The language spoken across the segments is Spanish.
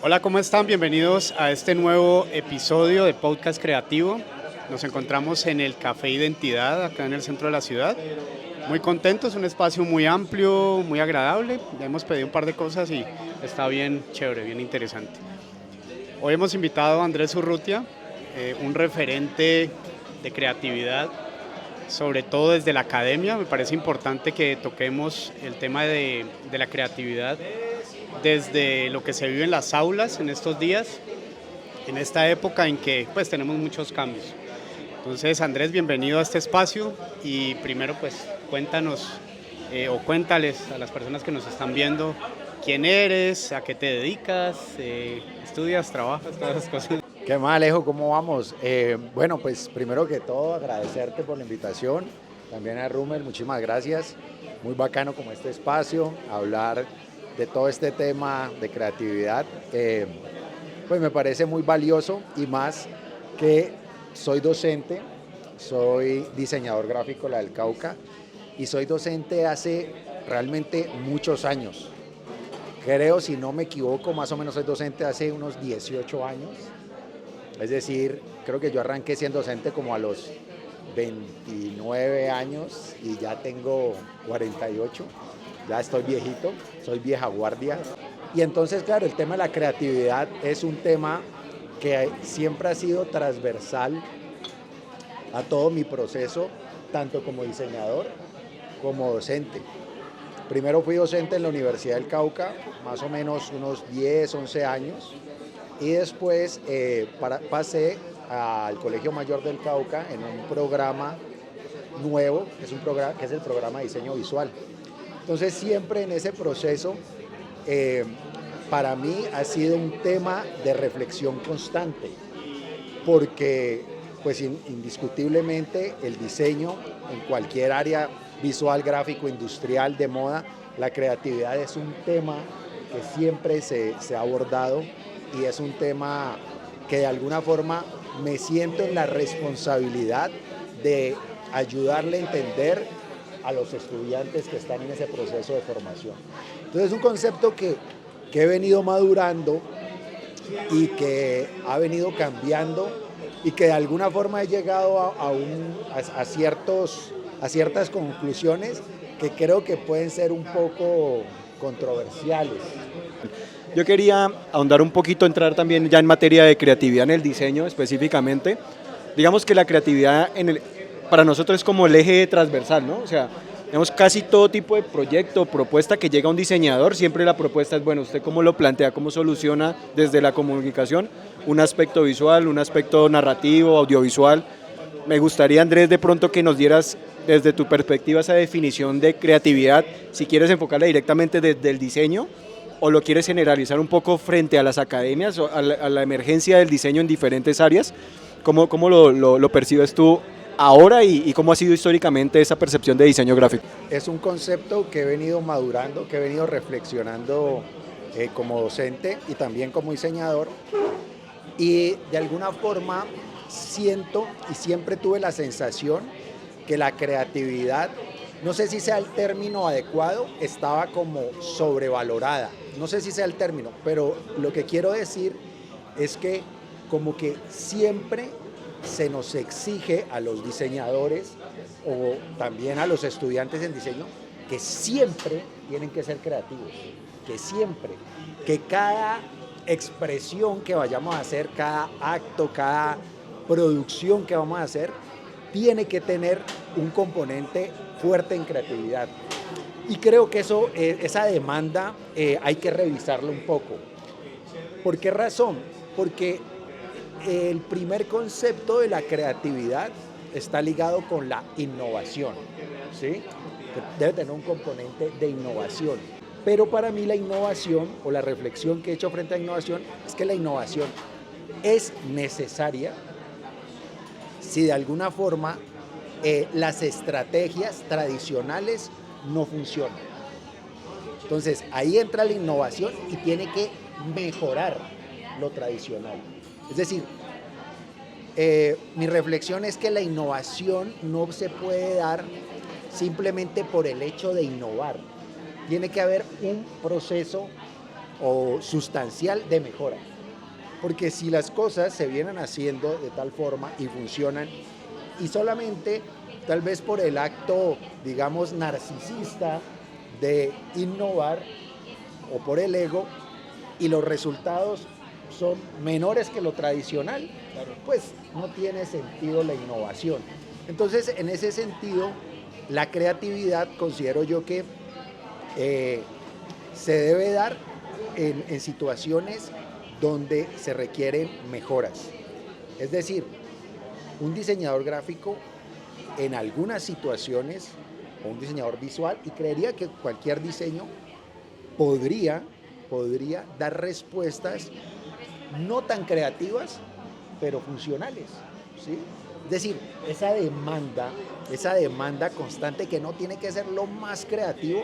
Hola, ¿cómo están? Bienvenidos a este nuevo episodio de Podcast Creativo. Nos encontramos en el Café Identidad, acá en el centro de la ciudad. Muy contentos, un espacio muy amplio, muy agradable. Ya hemos pedido un par de cosas y está bien chévere, bien interesante. Hoy hemos invitado a Andrés Urrutia, un referente de creatividad, sobre todo desde la academia. Me parece importante que toquemos el tema de la creatividad desde lo que se vive en las aulas en estos días, en esta época en que pues tenemos muchos cambios. Entonces, Andrés, bienvenido a este espacio y primero pues cuéntanos o cuéntales a las personas que nos están viendo quién eres, a qué te dedicas, estudias, trabajas, todas esas cosas. ¿Qué más, Alejo? ¿Cómo vamos? Bueno, pues primero que todo agradecerte por la invitación, también a Rummel, muchísimas gracias. Muy bacano como este espacio, hablar de todo este tema de creatividad, pues me parece muy valioso y más que soy docente, soy diseñador gráfico la del Cauca y soy docente hace realmente muchos años. Creo, si no me equivoco, más o menos soy docente hace unos 18 años. Es decir, creo que yo arranqué siendo docente como a los 29 años y ya tengo 48, ya estoy viejito, soy vieja guardia. Y entonces, claro, el tema de la creatividad es un tema que siempre ha sido transversal a todo mi proceso, tanto como diseñador como docente. Primero fui docente en la Universidad del Cauca, más o menos unos 10, 11 años. Y después pasé al Colegio Mayor del Cauca en un programa nuevo, que es el programa de diseño visual. Entonces siempre en ese proceso, para mí ha sido un tema de reflexión constante, porque pues indiscutiblemente el diseño en cualquier área visual, gráfico, industrial, de moda, la creatividad es un tema que siempre se ha abordado y es un tema que de alguna forma me siento en la responsabilidad de ayudarle a entender a los estudiantes que están en ese proceso de formación. Entonces es un concepto que he venido madurando y que ha venido cambiando y que de alguna forma he llegado a ciertas conclusiones que creo que pueden ser un poco controversiales. Yo quería ahondar un poquito, entrar también ya en materia de creatividad en el diseño específicamente. Digamos que la creatividad para nosotros es como el eje transversal, ¿no? O sea, tenemos casi todo tipo de proyecto, propuesta que llega a un diseñador, siempre la propuesta es, bueno, usted cómo lo plantea, cómo soluciona desde la comunicación un aspecto visual, un aspecto narrativo, audiovisual. Me gustaría, Andrés, de pronto que nos dieras desde tu perspectiva esa definición de creatividad, si quieres enfocarla directamente desde el diseño o lo quieres generalizar un poco frente a las academias, o a la emergencia del diseño en diferentes áreas. ¿Cómo lo percibes tú ahora y cómo ha sido históricamente esa percepción de diseño gráfico? Es un concepto que he venido madurando, que he venido reflexionando como docente y también como diseñador, y de alguna forma siento y siempre tuve la sensación que la creatividad, no sé si sea el término adecuado, estaba como sobrevalorada. No sé si sea el término, pero lo que quiero decir es que como que siempre se nos exige a los diseñadores o también a los estudiantes en diseño que siempre tienen que ser creativos, que siempre, que cada expresión que vayamos a hacer, cada acto, cada producción que vamos a hacer, tiene que tener un componente fuerte en creatividad. Y creo que esa demanda hay que revisarla un poco. ¿Por qué razón? Porque el primer concepto de la creatividad está ligado con la innovación, ¿sí? Debe tener un componente de innovación. Pero para mí la innovación o la reflexión que he hecho frente a la innovación es que la innovación es necesaria si de alguna forma las estrategias tradicionales no funcionan. Entonces ahí entra la innovación y tiene que mejorar lo tradicional. Es decir, mi reflexión es que la innovación no se puede dar simplemente por el hecho de innovar. Tiene que haber un proceso o sustancial de mejora. Porque si las cosas se vienen haciendo de tal forma y funcionan, y solamente tal vez por el acto, digamos, narcisista de innovar o por el ego, y los resultados son menores que lo tradicional, pues no tiene sentido la innovación. Entonces, en ese sentido, la creatividad considero yo que se debe dar en situaciones donde se requieren mejoras. Es decir, un diseñador gráfico en algunas situaciones, o un diseñador visual, y creería que cualquier diseño podría dar respuestas no tan creativas, pero funcionales, ¿sí? Es decir, esa demanda constante que no tiene que ser lo más creativo,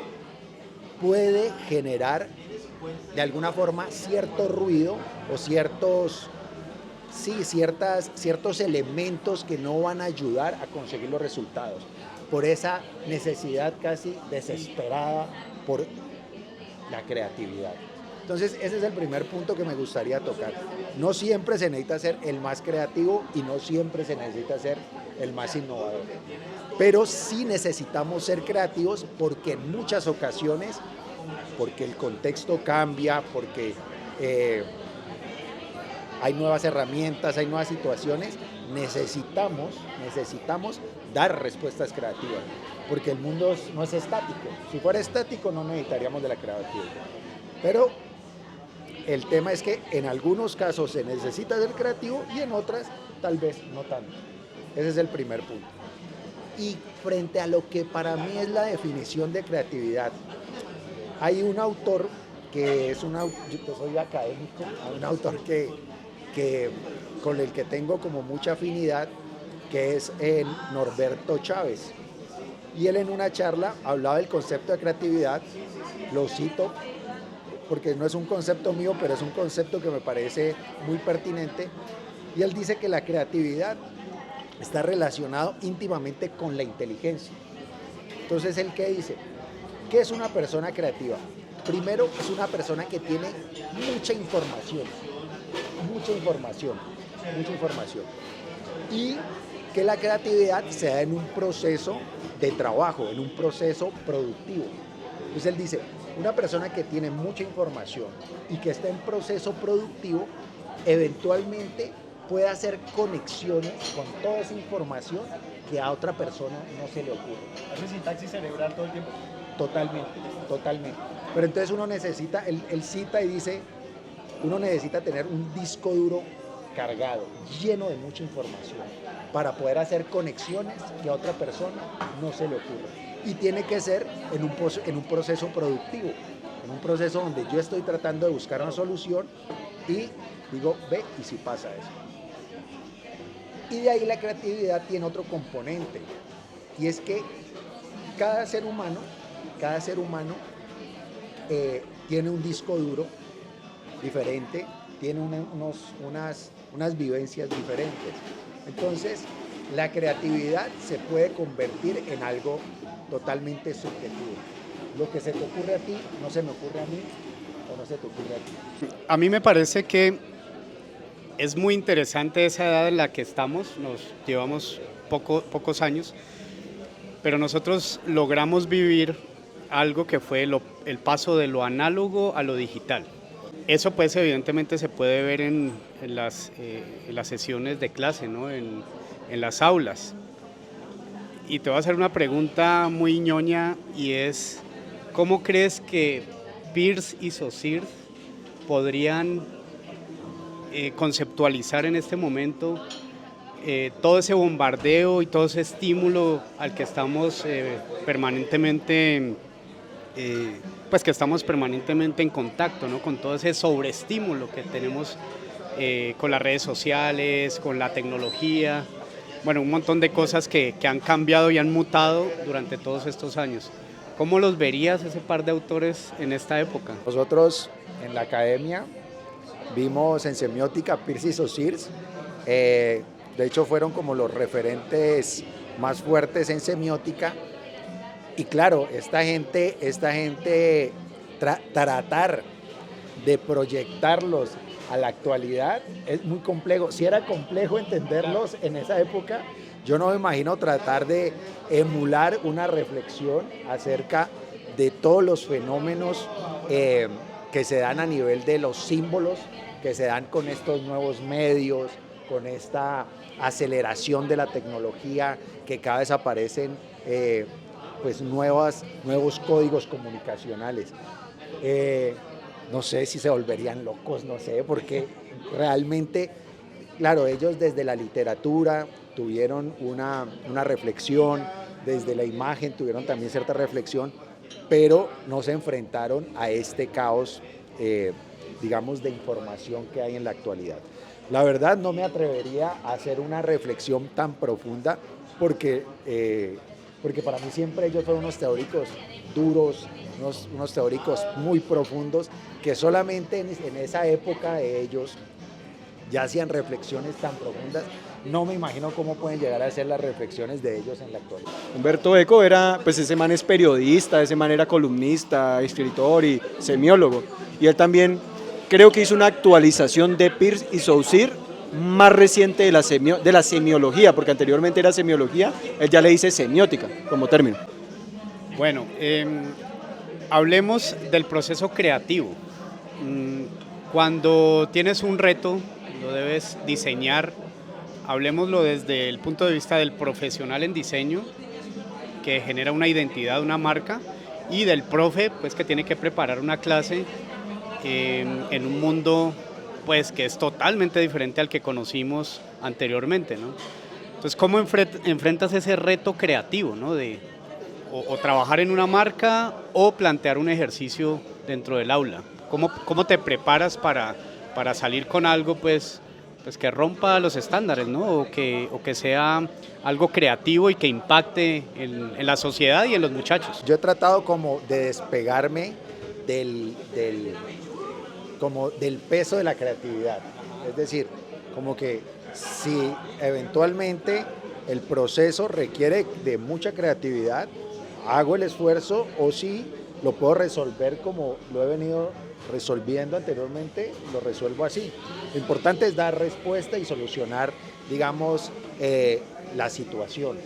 puede generar de alguna forma cierto ruido o ciertos elementos que no van a ayudar a conseguir los resultados, por esa necesidad casi desesperada por la creatividad. Entonces, ese es el primer punto que me gustaría tocar. No siempre se necesita ser el más creativo y no siempre se necesita ser el más innovador. Pero sí necesitamos ser creativos porque en muchas ocasiones, porque el contexto cambia, porque hay nuevas herramientas, hay nuevas situaciones, necesitamos dar respuestas creativas, porque el mundo no es estático. Si fuera estático no necesitaríamos de la creatividad. Pero el tema es que en algunos casos se necesita ser creativo y en otras tal vez no tanto. Ese es el primer punto. Y frente a lo que para mí es la definición de creatividad, hay un autor que es yo soy académico, un autor con el que tengo como mucha afinidad, que es Norberto Chávez. Y él en una charla hablaba del concepto de creatividad, lo cito, porque no es un concepto mío, pero es un concepto que me parece muy pertinente, y él dice que la creatividad está relacionado íntimamente con la inteligencia. Entonces, ¿él qué dice? ¿Qué es una persona creativa? Primero, es una persona que tiene mucha información, y que la creatividad se da en un proceso de trabajo, en un proceso productivo. Entonces él dice, una persona que tiene mucha información y que está en proceso productivo, eventualmente puede hacer conexiones con toda esa información que a otra persona no se le ocurre. ¿Hace sintaxis cerebral todo el tiempo? Totalmente. Pero entonces uno necesita, él cita y dice, uno necesita tener un disco duro cargado, lleno de mucha información, para poder hacer conexiones que a otra persona no se le ocurre. Y tiene que ser en un proceso productivo, en un proceso donde yo estoy tratando de buscar una solución y digo, ve, ¿y si pasa eso? Y de ahí la creatividad tiene otro componente, y es que cada ser humano tiene un disco duro diferente, tiene unas vivencias diferentes. Entonces, la creatividad se puede convertir en algo totalmente subjetivo. Lo que se te ocurre a ti no se me ocurre a mí, o no se te ocurre a ti. A mí me parece que es muy interesante esa edad en la que estamos, nos llevamos pocos años, pero nosotros logramos vivir algo que fue el paso de lo análogo a lo digital. Eso pues evidentemente se puede ver en las sesiones de clase, ¿no? en las aulas. Y te voy a hacer una pregunta muy ñoña, y es, ¿cómo crees que Peirce y Saussure podrían conceptualizar en este momento todo ese bombardeo y todo ese estímulo al que estamos permanentemente en contacto, ¿no? Con todo ese sobreestímulo que tenemos con las redes sociales, con la tecnología, bueno, un montón de cosas que han cambiado y han mutado durante todos estos años? ¿Cómo los verías ese par de autores en esta época? Nosotros en la academia vimos en semiótica Peirce y Saussure, de hecho fueron como los referentes más fuertes en semiótica, y claro, esta gente tratar de proyectarlos a la actualidad es muy complejo. Si era complejo entenderlos en esa época, yo no me imagino tratar de emular una reflexión acerca de todos los fenómenos que se dan a nivel de los símbolos, que se dan con estos nuevos medios, con esta aceleración de la tecnología, que cada vez aparecen pues nuevos códigos comunicacionales. No sé si se volverían locos, no sé, porque realmente, claro, ellos desde la literatura tuvieron una reflexión, desde la imagen tuvieron también cierta reflexión, pero no se enfrentaron a este caos, digamos, de información que hay en la actualidad. La verdad no me atrevería a hacer una reflexión tan profunda porque para mí siempre ellos fueron unos teóricos duros, unos teóricos muy profundos, que solamente en esa época ellos ya hacían reflexiones tan profundas. No me imagino cómo pueden llegar a hacer las reflexiones de ellos en la actualidad. Humberto Eco era, pues ese man es periodista, ese man era columnista, escritor y semiólogo. Y él también creo que hizo una actualización de Peirce y Saussure más reciente de la semiología, porque anteriormente era semiología, él ya le dice semiótica como término. Bueno, hablemos del proceso creativo. Cuando tienes un reto, lo debes diseñar. Hablemoslo desde el punto de vista del profesional en diseño, que genera una identidad, una marca, y del profe, pues, que tiene que preparar una clase en un mundo, pues, que es totalmente diferente al que conocimos anteriormente, ¿no? Entonces, ¿cómo enfrentas ese reto creativo, ¿no? De o trabajar en una marca o plantear un ejercicio dentro del aula? ¿Cómo te preparas para salir con algo, pues que rompa los estándares, ¿no? O que sea algo creativo y que impacte en la sociedad y en los muchachos? Yo he tratado como de despegarme del peso de la creatividad. Es decir, como que si eventualmente el proceso requiere de mucha creatividad, hago el esfuerzo, o si lo puedo resolver como lo he venido resolviendo anteriormente, lo resuelvo así. Lo importante es dar respuesta y solucionar, digamos, la situación.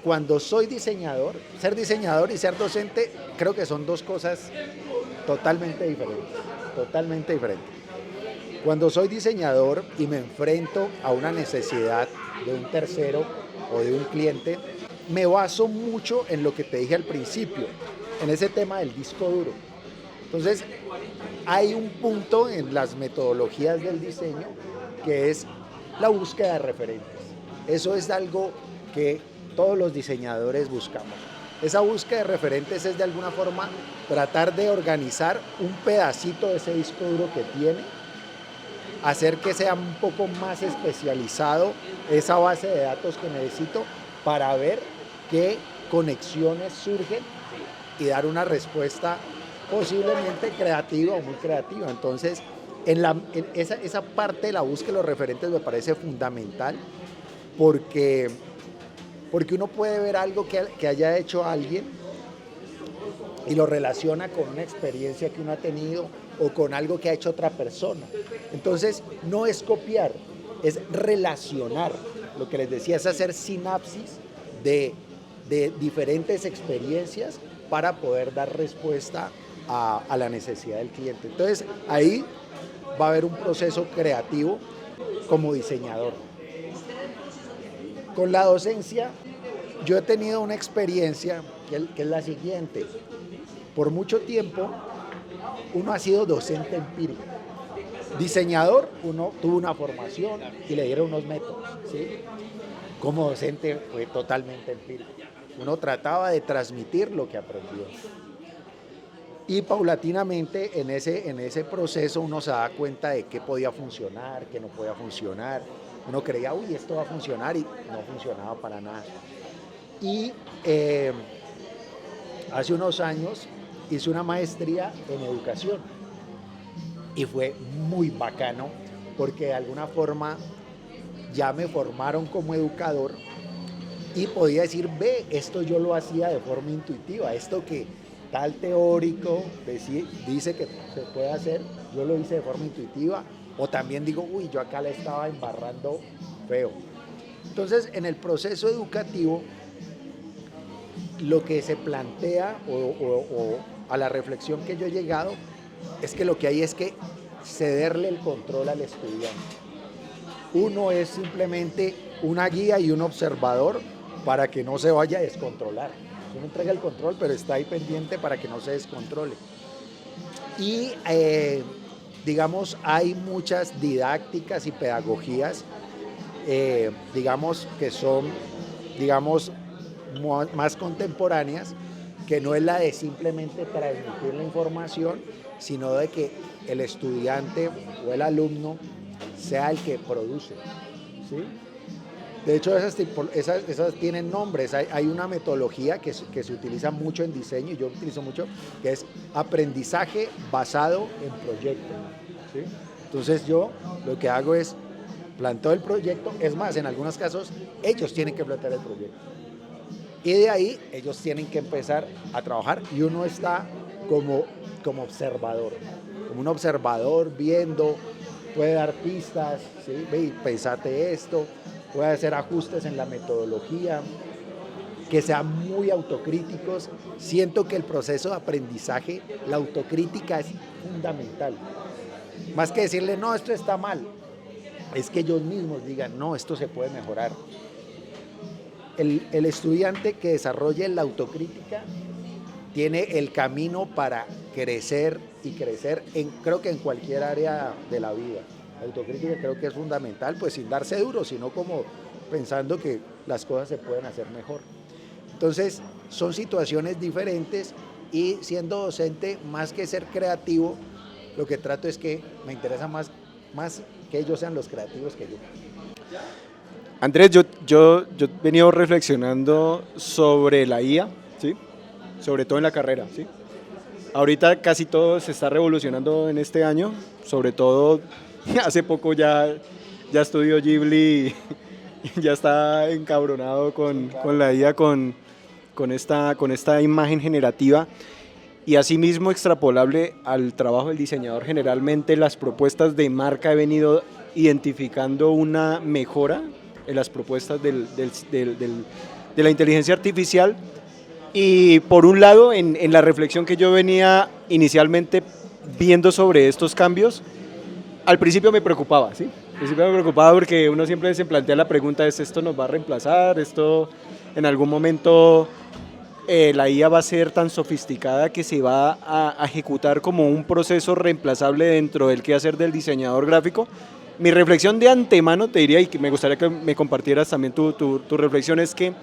Cuando soy diseñador, ser diseñador y ser docente, creo que son dos cosas totalmente diferentes, totalmente diferentes. Cuando soy diseñador y me enfrento a una necesidad de un tercero o de un cliente, me baso mucho en lo que te dije al principio, en ese tema del disco duro. Entonces, hay un punto en las metodologías del diseño que es la búsqueda de referentes. Eso es algo que todos los diseñadores buscamos. Esa búsqueda de referentes es de alguna forma tratar de organizar un pedacito de ese disco duro que tiene, hacer que sea un poco más especializado esa base de datos que necesito para ver qué conexiones surgen y dar una respuesta posiblemente creativa o muy creativa. Entonces, esa parte de la búsqueda de los referentes me parece fundamental porque uno puede ver algo que haya hecho alguien y lo relaciona con una experiencia que uno ha tenido o con algo que ha hecho otra persona. Entonces, no es copiar, es relacionar. Lo que les decía es hacer sinapsis de diferentes experiencias para poder dar respuesta a la necesidad del cliente. Entonces, ahí va a haber un proceso creativo como diseñador. Con la docencia, yo he tenido una experiencia que es la siguiente. Por mucho tiempo, uno ha sido docente empírico. Diseñador, uno tuvo una formación y le dieron unos métodos, ¿sí? Como docente fue totalmente empírico. Uno trataba de transmitir lo que aprendió. Y paulatinamente en ese proceso uno se da cuenta de qué podía funcionar, qué no podía funcionar. Uno creía, uy, esto va a funcionar, y no funcionaba para nada. Y hace unos años hice una maestría en educación y fue muy bacano porque de alguna forma ya me formaron como educador y podía decir, ve, esto yo lo hacía de forma intuitiva, esto que tal teórico dice que se puede hacer, yo lo hice de forma intuitiva, o también digo, uy, yo acá le estaba embarrando feo. Entonces, en el proceso educativo, lo que se plantea o a la reflexión que yo he llegado es que lo que hay es que cederle el control al estudiante. Uno es simplemente una guía y un observador para que no se vaya a descontrolar. Uno entrega el control, pero está ahí pendiente para que no se descontrole. Y digamos, hay muchas didácticas y pedagogías, digamos, que son, digamos, más contemporáneas, que no es la de simplemente transmitir la información, sino de que el estudiante o el alumno sea el que produce, ¿sí? De hecho, esas tienen nombres. Hay una metodología que se utiliza mucho en diseño, y yo utilizo mucho, que es aprendizaje basado en proyecto, ¿sí? Entonces yo lo que hago es planteo el proyecto, es más, en algunos casos ellos tienen que plantear el proyecto. Y de ahí ellos tienen que empezar a trabajar y uno está como observador, como un observador viendo, puede dar pistas, ¿sí? Ve, pensate esto, puede hacer ajustes en la metodología, que sean muy autocríticos. Siento que el proceso de aprendizaje, la autocrítica es fundamental. Más que decirle, no, esto está mal, es que ellos mismos digan, no, esto se puede mejorar. El estudiante que desarrolle la autocrítica tiene el camino para crecer y crecer, creo que en cualquier área de la vida. La autocrítica creo que es fundamental, pues sin darse duro, sino como pensando que las cosas se pueden hacer mejor. Entonces, son situaciones diferentes y siendo docente, más que ser creativo, lo que trato es que me interesa más que ellos sean los creativos que yo. Andrés, yo he venido reflexionando sobre la IA, ¿sí? Sobre todo en la carrera, ¿sí? Ahorita casi todo se está revolucionando en este año, sobre todo hace poco ya estudió Ghibli y ya está encabronado con la IA, con esta imagen generativa, y asimismo extrapolable al trabajo del diseñador. Generalmente las propuestas de marca he venido identificando una mejora en las propuestas de la inteligencia artificial. Y por un lado, en la reflexión que yo venía inicialmente viendo sobre estos cambios, al principio me preocupaba, ¿sí? Al principio me preocupaba porque uno siempre se plantea la pregunta, ¿esto nos va a reemplazar? ¿Esto en algún momento la IA va a ser tan sofisticada que se va a ejecutar como un proceso reemplazable dentro del quehacer del diseñador gráfico? Mi reflexión de antemano, te diría, y que me gustaría que me compartieras también tu reflexión, es que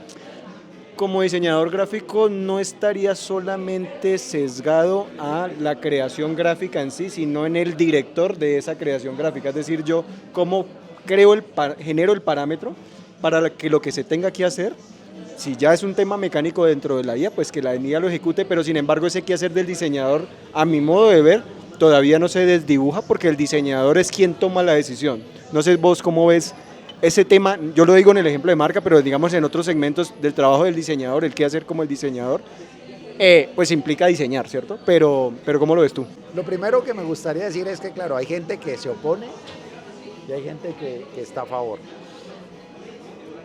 como diseñador gráfico no estaría solamente sesgado a la creación gráfica en sí, sino en el director de esa creación gráfica. Es decir, yo cómo genero el parámetro para que lo que se tenga que hacer, si ya es un tema mecánico dentro de la IA, pues que la IA lo ejecute, pero sin embargo ese quehacer del diseñador, a mi modo de ver, todavía no se desdibuja porque el diseñador es quien toma la decisión. No sé vos cómo ves ese tema. Yo lo digo en el ejemplo de marca, pero digamos en otros segmentos del trabajo del diseñador, el quehacer como el diseñador, pues implica diseñar, ¿cierto? Pero ¿cómo lo ves tú? Lo primero que me gustaría decir es que, claro, hay gente que se opone y hay gente que está a favor.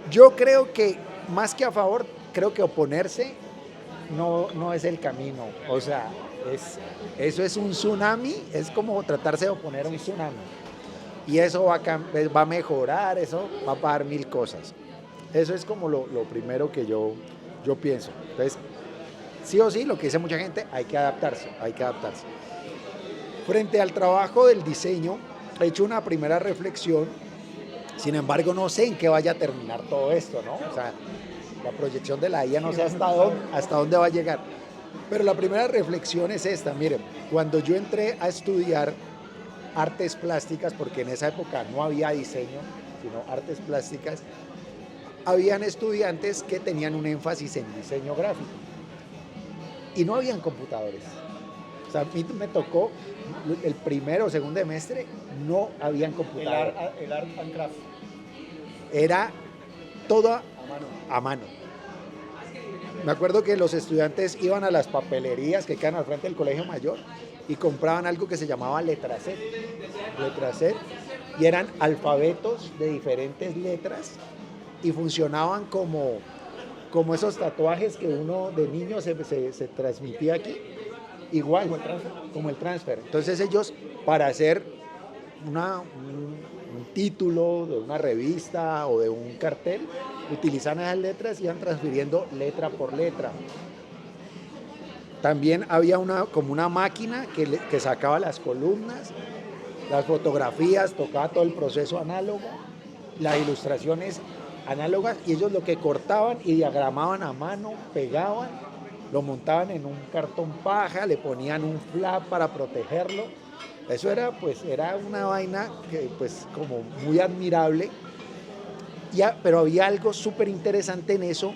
Yo creo que, más que a favor, creo que oponerse no es el camino. O sea, eso es un tsunami, es como tratarse de oponer a un tsunami. Y eso va a mejorar, eso va a pagar mil cosas. Eso es como lo primero que yo pienso. Entonces, sí o sí, lo que dice mucha gente, hay que adaptarse. Frente al trabajo del diseño, he hecho una primera reflexión, sin embargo, no sé en qué vaya a terminar todo esto, ¿no? O sea, la proyección de la IA no sé hasta dónde va a llegar. Pero la primera reflexión es esta, miren, cuando yo entré a estudiar artes plásticas, porque en esa época no había diseño, sino artes plásticas, habían estudiantes que tenían un énfasis en diseño gráfico y no habían computadores. O sea, a mí me tocó el primero o segundo semestre, no habían computadores. El art and craft. Era todo a mano. Me acuerdo que los estudiantes iban a las papelerías que quedan al frente del colegio mayor y compraban algo que se llamaba letracet, y eran alfabetos de diferentes letras y funcionaban como esos tatuajes que uno de niño se transmitía aquí, igual, como el transfer. Entonces ellos, para hacer un título de una revista o de un cartel, utilizaban esas letras y iban transfiriendo letra por letra. También había como una máquina que sacaba las columnas, las fotografías, tocaba todo el proceso análogo, las ilustraciones análogas, y ellos lo que cortaban y diagramaban a mano, pegaban, lo montaban en un cartón paja, le ponían un flap para protegerlo. Eso era una vaina que pues como muy admirable, pero había algo súper interesante en eso,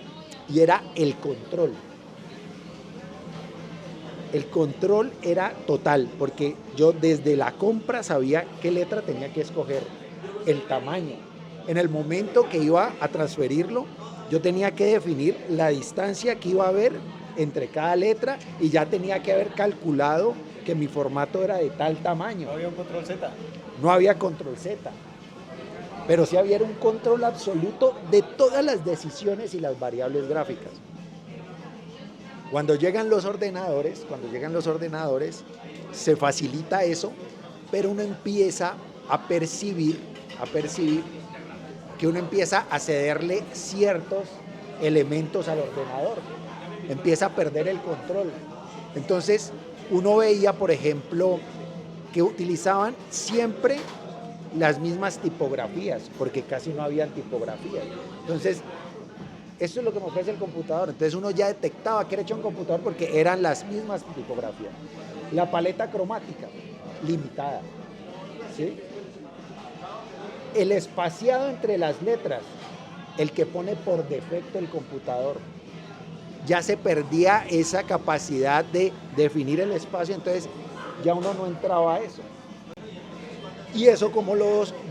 y era el control. El control era total, porque yo desde la compra sabía qué letra tenía que escoger, el tamaño. En el momento que iba a transferirlo, yo tenía que definir la distancia que iba a haber entre cada letra, y ya tenía que haber calculado que mi formato era de tal tamaño. ¿No había un control Z? No había control Z, pero sí había un control absoluto de todas las decisiones y las variables gráficas. Cuando llegan los ordenadores, se facilita eso, pero uno empieza a percibir que uno empieza a cederle ciertos elementos al ordenador, empieza a perder el control. Entonces, uno veía, por ejemplo, que utilizaban siempre las mismas tipografías, porque casi no habían tipografías. Entonces, eso es lo que me ofrece el computador. Entonces uno ya detectaba que era hecho un computador porque eran las mismas tipografías. La paleta cromática, limitada, ¿sí? El espaciado entre las letras, el que pone por defecto el computador. Ya se perdía esa capacidad de definir el espacio, entonces ya uno no entraba a eso. Y eso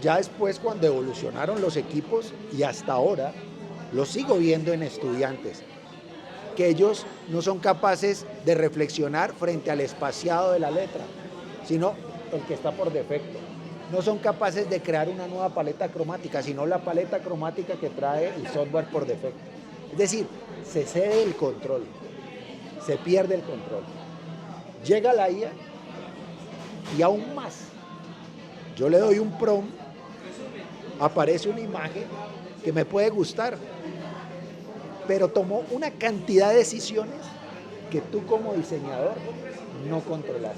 ya después, cuando evolucionaron los equipos, y hasta ahora, lo sigo viendo en estudiantes, que ellos no son capaces de reflexionar frente al espaciado de la letra, sino el que está por defecto. No son capaces de crear una nueva paleta cromática, sino la paleta cromática que trae el software por defecto. Es decir, se cede el control, se pierde el control. Llega la IA y aún más. Yo le doy un prompt, aparece una imagen que me puede gustar, pero tomó una cantidad de decisiones que tú como diseñador no controlas.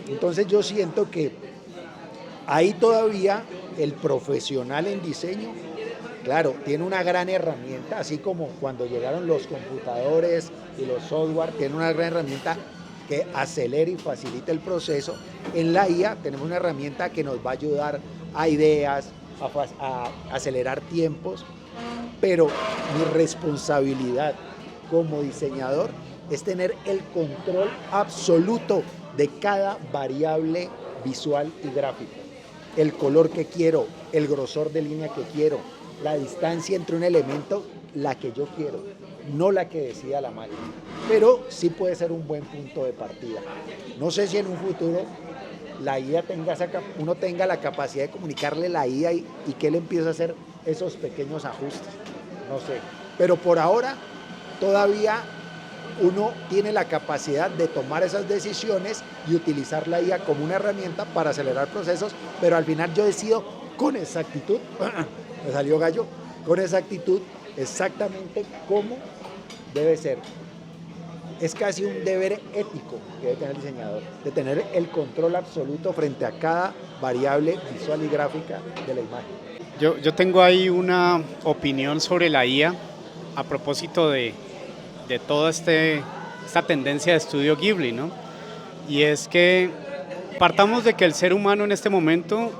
Entonces yo siento que ahí todavía el profesional en diseño, claro, tiene una gran herramienta, así como cuando llegaron los computadores y los software, tiene una gran herramienta que acelere y facilite el proceso. En la IA tenemos una herramienta que nos va a ayudar a ideas, a acelerar tiempos, pero mi responsabilidad como diseñador es tener el control absoluto de cada variable visual y gráfica. El color que quiero, el grosor de línea que quiero, la distancia entre un elemento, la que yo quiero, no la que decida la máquina. Pero sí puede ser un buen punto de partida. No sé si en un futuro la IA uno tenga la capacidad de comunicarle la IA y que él empiece a hacer esos pequeños ajustes. No sé. Pero por ahora todavía uno tiene la capacidad de tomar esas decisiones y utilizar la IA como una herramienta para acelerar procesos, pero al final yo decido con exactitud, me salió gallo, con exactitud exactamente cómo debe ser. Es casi un deber ético que debe tener el diseñador, de tener el control absoluto frente a cada variable visual y gráfica de la imagen. Yo tengo ahí una opinión sobre la IA a propósito de toda esta tendencia de estudio Ghibli, ¿no? Y es que partamos de que el ser humano en este momento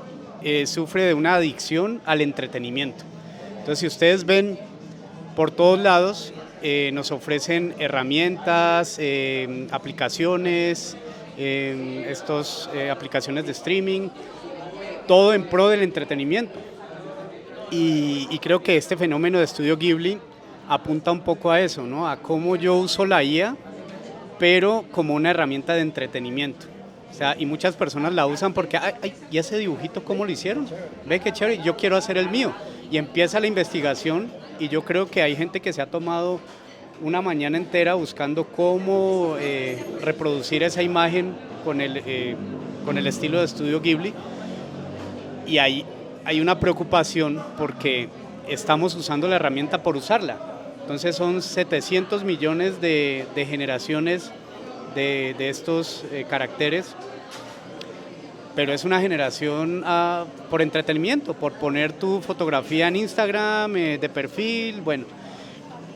sufre de una adicción al entretenimiento. Entonces, si ustedes ven por todos lados, nos ofrecen herramientas, aplicaciones, aplicaciones de streaming, todo en pro del entretenimiento. Y creo que este fenómeno de estudio Ghibli apunta un poco a eso, ¿no? A cómo yo uso la IA, pero como una herramienta de entretenimiento. O sea, y muchas personas la usan porque, ay, ¿y ese dibujito cómo lo hicieron? Ve qué chévere, yo quiero hacer el mío. Y empieza la investigación y yo creo que hay gente que se ha tomado una mañana entera buscando cómo reproducir esa imagen con el estilo de estudio Ghibli. Y hay una preocupación porque estamos usando la herramienta por usarla. Entonces son 700 millones de generaciones de estos caracteres, pero es una generación por entretenimiento, por poner tu fotografía en Instagram, de perfil, bueno.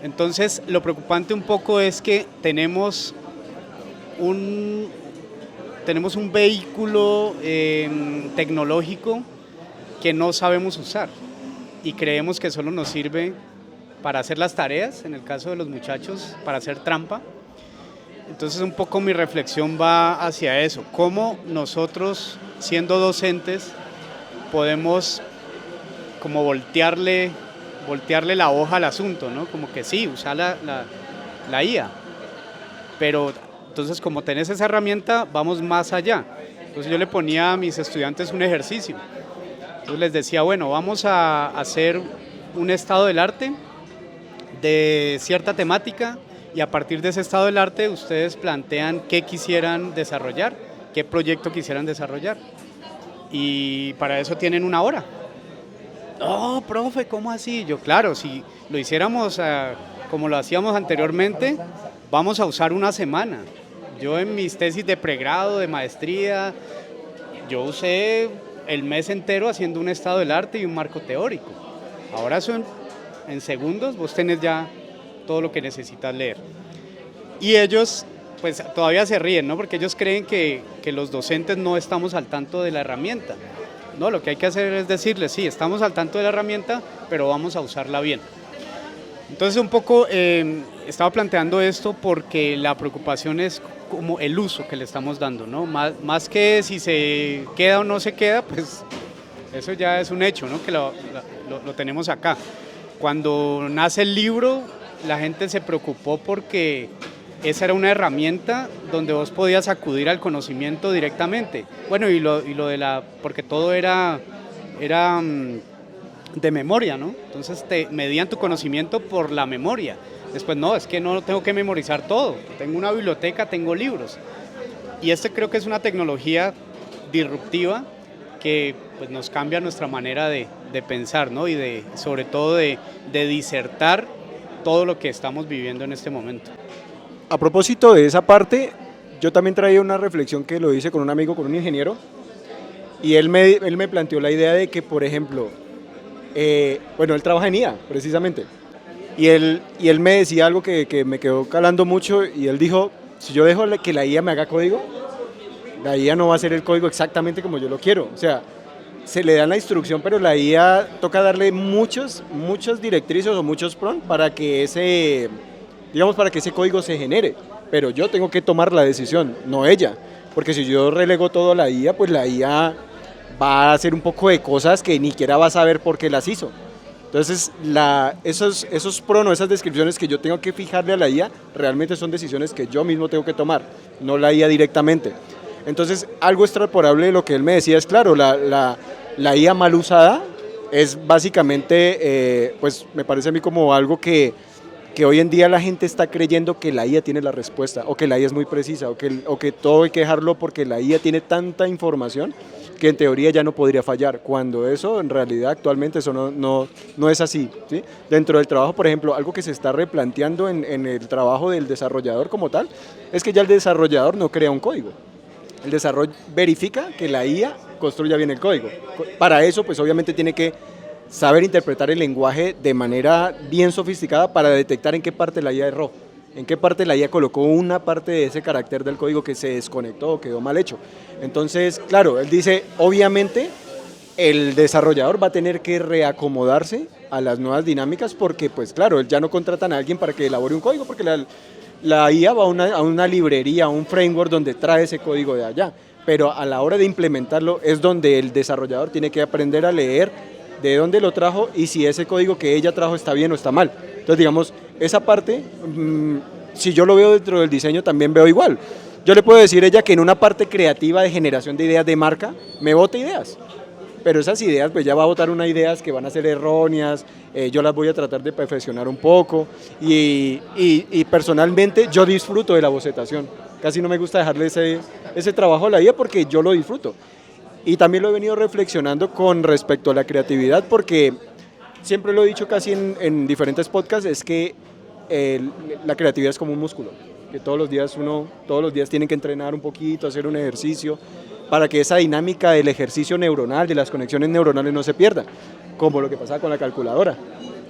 Entonces lo preocupante un poco es que tenemos un vehículo tecnológico que no sabemos usar y creemos que solo nos sirve para hacer las tareas, en el caso de los muchachos, para hacer trampa. Entonces un poco mi reflexión va hacia eso, cómo nosotros, siendo docentes, podemos como voltearle la hoja al asunto, ¿no? Como que sí, usar la IA, pero entonces como tenés esa herramienta, vamos más allá. Entonces yo le ponía a mis estudiantes un ejercicio. Entonces les decía, bueno, vamos a hacer un estado del arte de cierta temática y a partir de ese estado del arte ustedes plantean qué quisieran desarrollar, qué proyecto quisieran desarrollar. Y para eso tienen una hora. No, profe, ¿cómo así? Yo, claro, si lo hiciéramos como lo hacíamos anteriormente, vamos a usar una semana. Yo en mis tesis de pregrado, de maestría, yo usé el mes entero haciendo un estado del arte y un marco teórico. Ahora son en segundos, vos tenés ya todo lo que necesitas leer. Y ellos pues todavía se ríen, ¿no? Porque ellos creen que los docentes no estamos al tanto de la herramienta. No, lo que hay que hacer es decirles, sí, estamos al tanto de la herramienta, pero vamos a usarla bien. Entonces un poco estaba planteando esto porque la preocupación es como el uso que le estamos dando, ¿no? Más que si se queda o no se queda, pues eso ya es un hecho, ¿no? Que lo tenemos acá. Cuando nace el libro, la gente se preocupó porque esa era una herramienta donde vos podías acudir al conocimiento directamente. Bueno, porque todo era de memoria, ¿no? Entonces te medían tu conocimiento por la memoria. Después no, es que no tengo que memorizar todo. Tengo una biblioteca, tengo libros. Y creo que es una tecnología disruptiva que pues, nos cambia nuestra manera de pensar, ¿no? Y sobre todo de disertar todo lo que estamos viviendo en este momento. A propósito de esa parte, yo también traía una reflexión que lo hice con un amigo, con un ingeniero, y él me planteó la idea de que, por ejemplo, él trabaja en IA, precisamente, y él me decía algo que me quedó calando mucho, y él dijo, si yo dejo que la IA me haga código, la IA no va a hacer el código exactamente como yo lo quiero, o sea, se le da la instrucción, pero la IA toca darle muchas directrices o muchos prompts para que ese código se genere, pero yo tengo que tomar la decisión, no ella, porque si yo relego todo a la IA, pues la IA va a hacer un poco de cosas que ni siquiera va a saber por qué las hizo. Entonces, esos pronos, esas descripciones que yo tengo que fijarle a la IA, realmente son decisiones que yo mismo tengo que tomar, no la IA directamente. Entonces, algo extrapolable de lo que él me decía es, claro, la IA mal usada es básicamente, pues me parece a mí como algo que hoy en día la gente está creyendo que la IA tiene la respuesta, o que la IA es muy precisa, o que todo hay que dejarlo porque la IA tiene tanta información que en teoría ya no podría fallar, cuando eso en realidad actualmente eso no es así, ¿sí? Dentro del trabajo, por ejemplo, algo que se está replanteando en el trabajo del desarrollador como tal, es que ya el desarrollador no crea un código. El desarrollo verifica que la IA construya bien el código. Para eso, pues obviamente tiene que saber interpretar el lenguaje de manera bien sofisticada para detectar en qué parte la IA erró, en qué parte la IA colocó una parte de ese carácter del código que se desconectó o quedó mal hecho. Entonces, claro, él dice, obviamente el desarrollador va a tener que reacomodarse a las nuevas dinámicas porque, pues claro, él ya no contratan a alguien para que elabore un código porque la IA va a una librería, a un framework donde trae ese código de allá, pero a la hora de implementarlo es donde el desarrollador tiene que aprender a leer de dónde lo trajo y si ese código que ella trajo está bien o está mal. Entonces Entonces, digamos, esa parte, si yo lo veo dentro del diseño, también veo igual. Yo le puedo decir a ella que en una parte creativa de generación de ideas de marca, me bote ideas. Pero esas ideas, pues ya va a botar unas ideas que van a ser erróneas, yo las voy a tratar de perfeccionar un poco y personalmente yo disfruto de la bocetación. Casi no me gusta dejarle ese trabajo a la IA porque yo lo disfruto. Y también lo he venido reflexionando con respecto a la creatividad porque siempre lo he dicho casi en diferentes podcasts, es que la creatividad es como un músculo, que todos los días tienen que entrenar un poquito, hacer un ejercicio, para que esa dinámica del ejercicio neuronal, de las conexiones neuronales no se pierda, como lo que pasaba con la calculadora.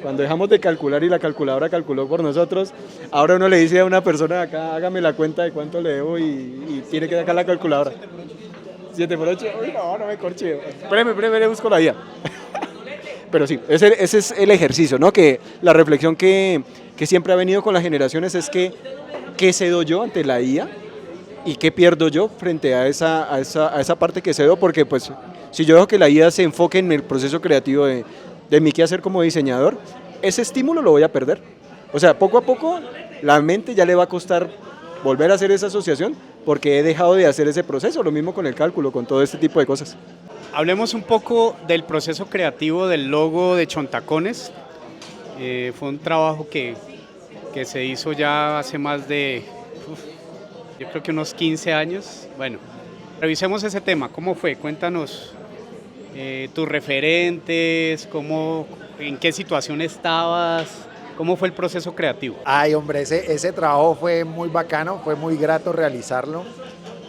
Cuando dejamos de calcular y la calculadora calculó por nosotros, ahora uno le dice a una persona de acá, hágame la cuenta de cuánto le debo y tiene que sacar la calculadora. 7 por 8, uy no me corché, espérame, le busco la IA. Pero sí, ese es el ejercicio, ¿no? Que la reflexión que siempre ha venido con las generaciones es que ¿qué cedo yo ante la IA? ¿Y qué pierdo yo frente a esa parte que cedo? Porque pues si yo dejo que la IA se enfoque en el proceso creativo de mi quehacer como diseñador, ese estímulo lo voy a perder. O sea, poco a poco la mente ya le va a costar volver a hacer esa asociación porque he dejado de hacer ese proceso, lo mismo con el cálculo, con todo este tipo de cosas. Hablemos un poco del proceso creativo del logo de Chontacones. Fue un trabajo que se hizo ya hace más de, yo creo que unos 15 años. Bueno, revisemos ese tema. ¿Cómo fue? Cuéntanos tus referentes, en qué situación estabas, cómo fue el proceso creativo. Ay, hombre, ese trabajo fue muy bacano, fue muy grato realizarlo.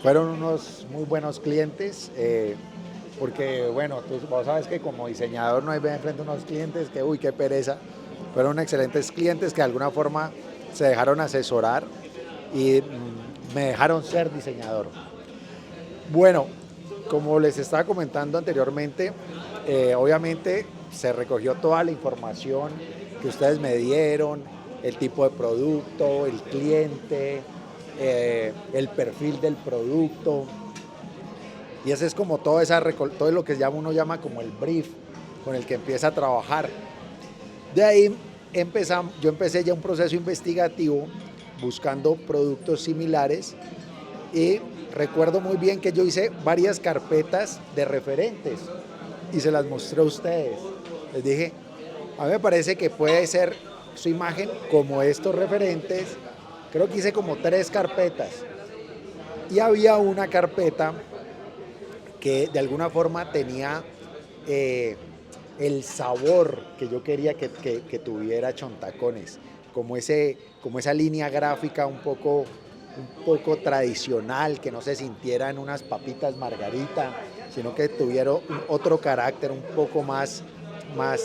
Fueron unos muy buenos clientes, porque bueno, vos sabes que como diseñador no hay ver enfrente unos clientes que, uy, qué pereza. Fueron excelentes clientes que de alguna forma se dejaron asesorar y me dejaron ser diseñador. Bueno, como les estaba comentando anteriormente, obviamente se recogió toda la información que ustedes me dieron, el tipo de producto, el cliente, el perfil del producto. Y ese es como todo lo que uno llama como el brief con el que empieza a trabajar. De ahí yo empecé ya un proceso investigativo buscando productos similares y recuerdo muy bien que yo hice varias carpetas de referentes y se las mostré a ustedes. Les dije, a mí me parece que puede ser su imagen como estos referentes. Creo que hice como 3 carpetas y había una carpeta que de alguna forma tenía el sabor que yo quería que tuviera Chontacones, como esa línea gráfica un poco tradicional, que no se sintieran unas papitas margarita, sino que tuviera otro carácter un poco más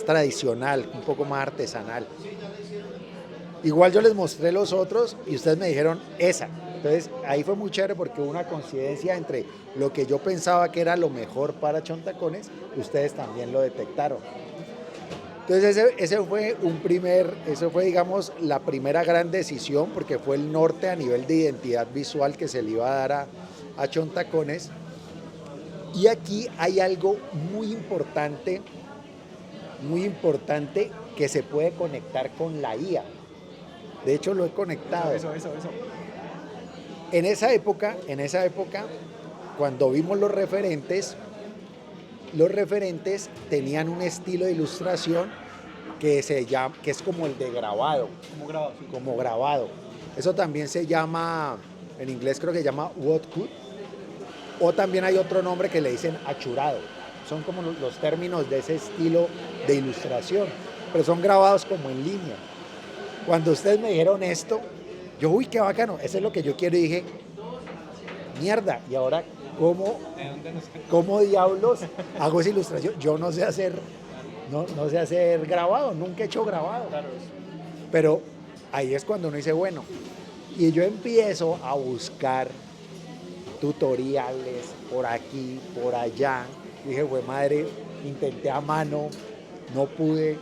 tradicional, un poco más artesanal. Igual yo les mostré los otros y ustedes me dijeron esa. Entonces ahí fue muy chévere porque hubo una coincidencia entre lo que yo pensaba que era lo mejor para Chontacones, ustedes también lo detectaron. Entonces eso fue digamos la primera gran decisión porque fue el norte a nivel de identidad visual que se le iba a dar a Chontacones. Y aquí hay algo muy importante que se puede conectar con la IA. De hecho lo he conectado. Eso. En esa época, cuando vimos los referentes tenían un estilo de ilustración que es como el de grabado. Como grabado. Eso también se llama, en inglés creo que se llama woodcut, o también hay otro nombre que le dicen achurado. Son como los términos de ese estilo de ilustración, pero son grabados como en línea. Cuando ustedes me dijeron esto, yo, uy, qué bacano, eso es lo que yo quiero, y dije, mierda, y ahora, ¿cómo diablos hago esa ilustración? Yo no sé hacer grabado, nunca he hecho grabado. Pero ahí es cuando uno dice, bueno, y yo empiezo a buscar tutoriales por aquí, por allá. Dije, güey, madre, intenté a mano, no pude.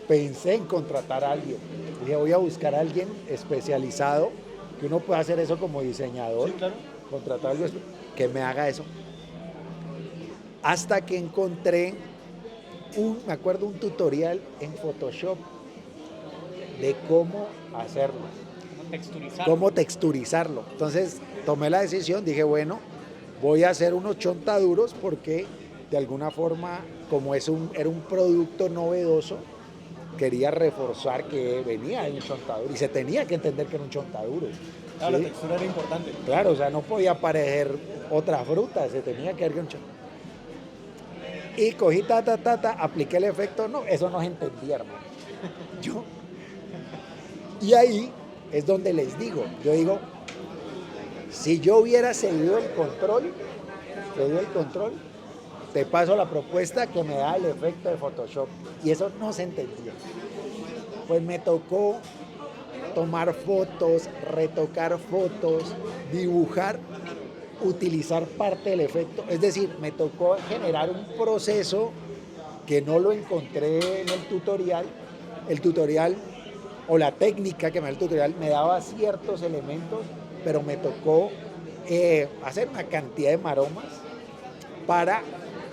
Pensé en contratar a alguien. Dije, voy a buscar a alguien especializado, que uno pueda hacer eso como diseñador. Sí, claro. Contratar a alguien que me haga eso. Hasta que encontré me acuerdo un tutorial en Photoshop de cómo hacerlo, cómo texturizarlo. Entonces tomé la decisión, dije, bueno, voy a hacer unos chontaduros porque de alguna forma, como era un producto novedoso, quería reforzar que venía de un chontaduro y se tenía que entender que era un chontaduro. Claro, ¿sí? la textura era importante. Claro, o sea, no podía parecer otra fruta, se tenía que ver que un chontaduro. Y cogí apliqué el efecto, no, eso no se entendía, hermano. Y ahí es donde les digo, yo digo, si yo hubiera cedido el control, te paso la propuesta que me da el efecto de Photoshop. Y eso no se entendía. Pues me tocó tomar fotos, retocar fotos, dibujar, utilizar parte del efecto. Es decir, me tocó generar un proceso que no lo encontré en el tutorial. El tutorial o la técnica que me da el tutorial me daba ciertos elementos, pero me tocó hacer una cantidad de maromas para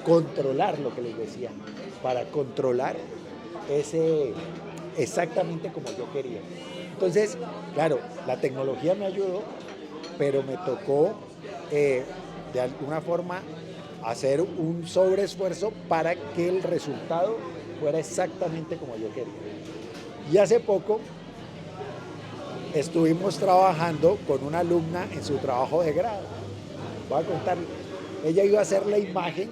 controlar lo que les decía, para controlar ese exactamente como yo quería. Entonces, claro, la tecnología me ayudó, pero me tocó de alguna forma hacer un sobreesfuerzo para que el resultado fuera exactamente como yo quería. Y hace poco estuvimos trabajando con una alumna en su trabajo de grado. Voy a contarle. Ella iba a hacer la imagen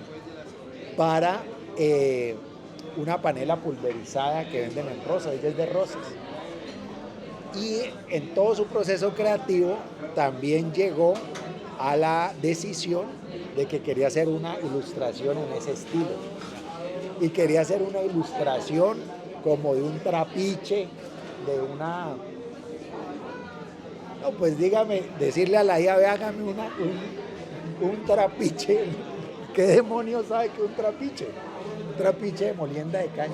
para una panela pulverizada que venden en Rosas, ella es de Rosas. Y en todo su proceso creativo también llegó a la decisión de que quería hacer una ilustración en ese estilo. Y quería hacer una ilustración como de un trapiche, de una... No, pues dígame, decirle a la hija, ve, hágame un trapiche. ¿Qué demonios sabe que es un trapiche? Un trapiche de molienda de caña.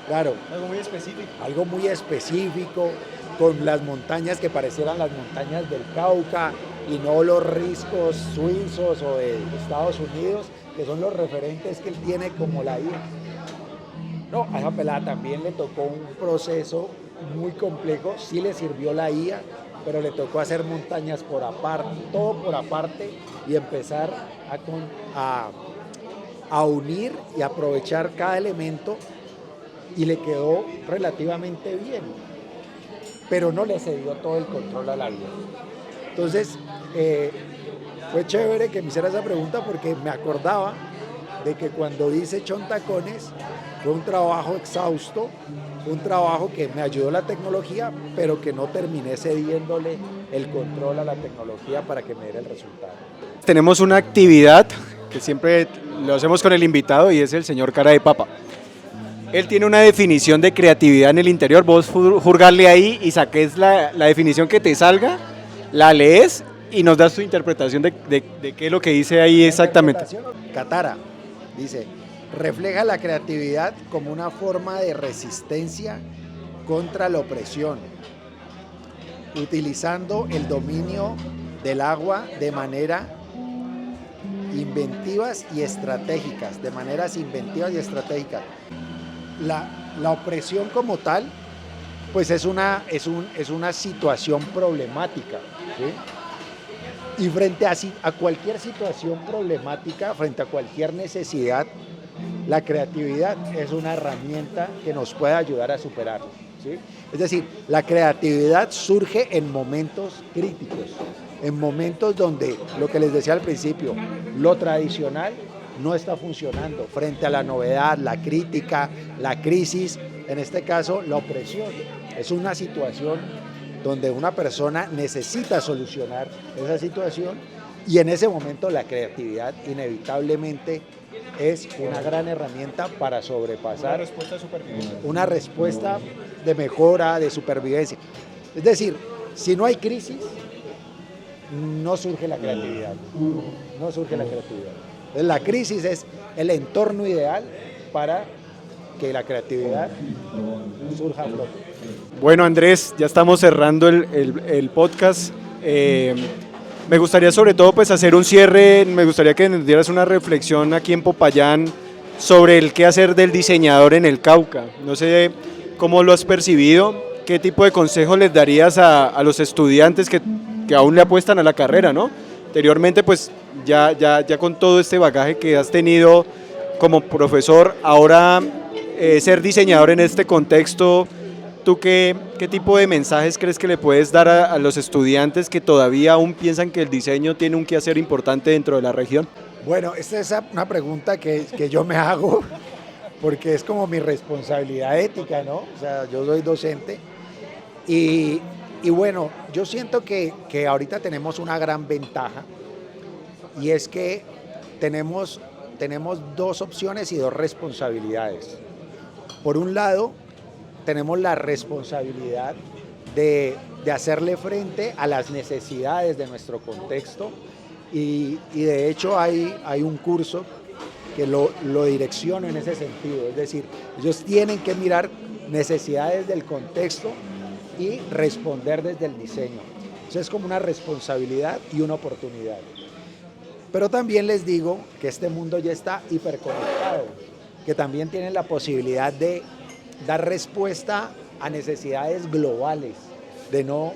Claro. Algo muy específico. Algo muy específico, con las montañas que parecieran las montañas del Cauca y no los riscos suizos o de Estados Unidos, que son los referentes que él tiene como la hija. No, a esa pelada también le tocó un proceso muy complejo, sí le sirvió la IA, pero le tocó hacer montañas por aparte, todo por aparte, y empezar a unir y aprovechar cada elemento, y le quedó relativamente bien, pero no le cedió todo el control a la IA. Entonces, fue chévere que me hiciera esa pregunta porque me acordaba de que cuando hice Chontacones fue un trabajo exhausto, un trabajo que me ayudó la tecnología, pero que no terminé cediéndole el control a la tecnología para que me diera el resultado. Tenemos una actividad que siempre lo hacemos con el invitado y es el señor Cara de Papa. Él tiene una definición de creatividad en el interior, vos juzgarle ahí y saques la definición que te salga, la lees y nos das tu interpretación de qué es lo que dice ahí exactamente. Katara dice, refleja la creatividad como una forma de resistencia contra la opresión, utilizando el dominio del agua de maneras inventivas y estratégicas, La opresión como tal, pues es una situación problemática, ¿sí? Y frente a cualquier situación problemática, frente a cualquier necesidad, la creatividad es una herramienta que nos puede ayudar a superarlo, ¿sí? Es decir, la creatividad surge en momentos críticos, en momentos donde, lo que les decía al principio, lo tradicional no está funcionando, frente a la novedad, la crítica, la crisis, en este caso la opresión. Es una situación donde una persona necesita solucionar esa situación y en ese momento la creatividad inevitablemente es una gran herramienta para sobrepasar una respuesta de mejora, de supervivencia. Es decir, si no hay crisis, no surge la creatividad. No surge la creatividad. Entonces, la crisis es el entorno ideal para que la creatividad surja a flote. Bueno, Andrés, ya estamos cerrando el podcast. Me gustaría sobre todo pues hacer un cierre, me gustaría que nos dieras una reflexión aquí en Popayán sobre el qué hacer del diseñador en el Cauca. No sé cómo lo has percibido ¿qué tipo de consejo les darías a los estudiantes que aún le apuestan a la carrera, ¿no? Anteriormente, pues ya con todo este bagaje que has tenido como profesor, ahora ser diseñador en este contexto, ¿tú qué tipo de mensajes crees que le puedes dar a los estudiantes que todavía aún piensan que el diseño tiene un quehacer importante dentro de la región? Bueno, esta es una pregunta que yo me hago porque es como mi responsabilidad ética, ¿no? O sea, yo soy docente y bueno, yo siento que ahorita tenemos una gran ventaja y es que tenemos dos opciones y dos responsabilidades. Por un lado, tenemos la responsabilidad de hacerle frente a las necesidades de nuestro contexto y de hecho hay un curso que lo direcciona en ese sentido, es decir, ellos tienen que mirar necesidades del contexto y responder desde el diseño. Entonces es como una responsabilidad y una oportunidad. Pero también les digo que este mundo ya está hiperconectado, que también tienen la posibilidad de dar respuesta a necesidades globales, de no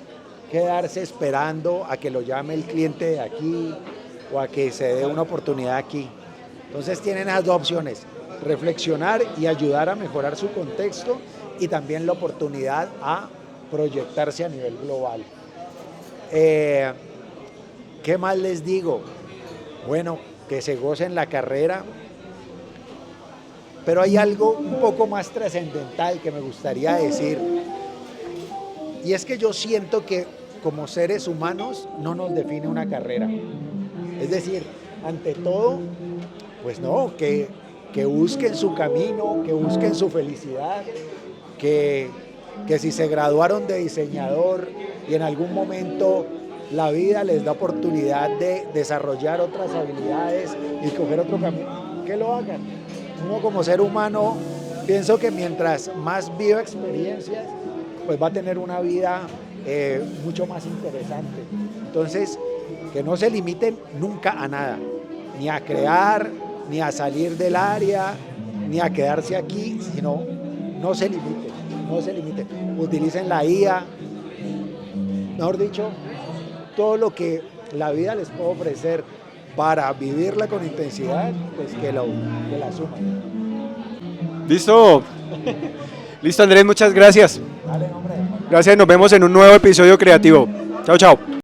quedarse esperando a que lo llame el cliente de aquí o a que se dé una oportunidad aquí. Entonces tienen esas dos opciones, reflexionar y ayudar a mejorar su contexto y también la oportunidad a proyectarse a nivel global. ¿Qué más les digo? Bueno, que se gocen la carrera, pero hay algo un poco más trascendental que me gustaría decir, y es que yo siento que como seres humanos no nos define una carrera. Es decir, ante todo, pues no, que busquen su camino, que busquen su felicidad, que si se graduaron de diseñador y en algún momento la vida les da oportunidad de desarrollar otras habilidades y coger otro camino, que lo hagan. Uno como ser humano, pienso que mientras más viva experiencias, pues va a tener una vida mucho más interesante. Entonces, que no se limiten nunca a nada, ni a crear, ni a salir del área, ni a quedarse aquí, sino no se limiten, no se limiten. Utilicen la IA, mejor dicho, todo lo que la vida les puede ofrecer para vivirla con intensidad, pues que la suman. Listo. Listo, Andrés, muchas gracias. Dale, hombre. Gracias, nos vemos en un nuevo episodio creativo. Chao, chao.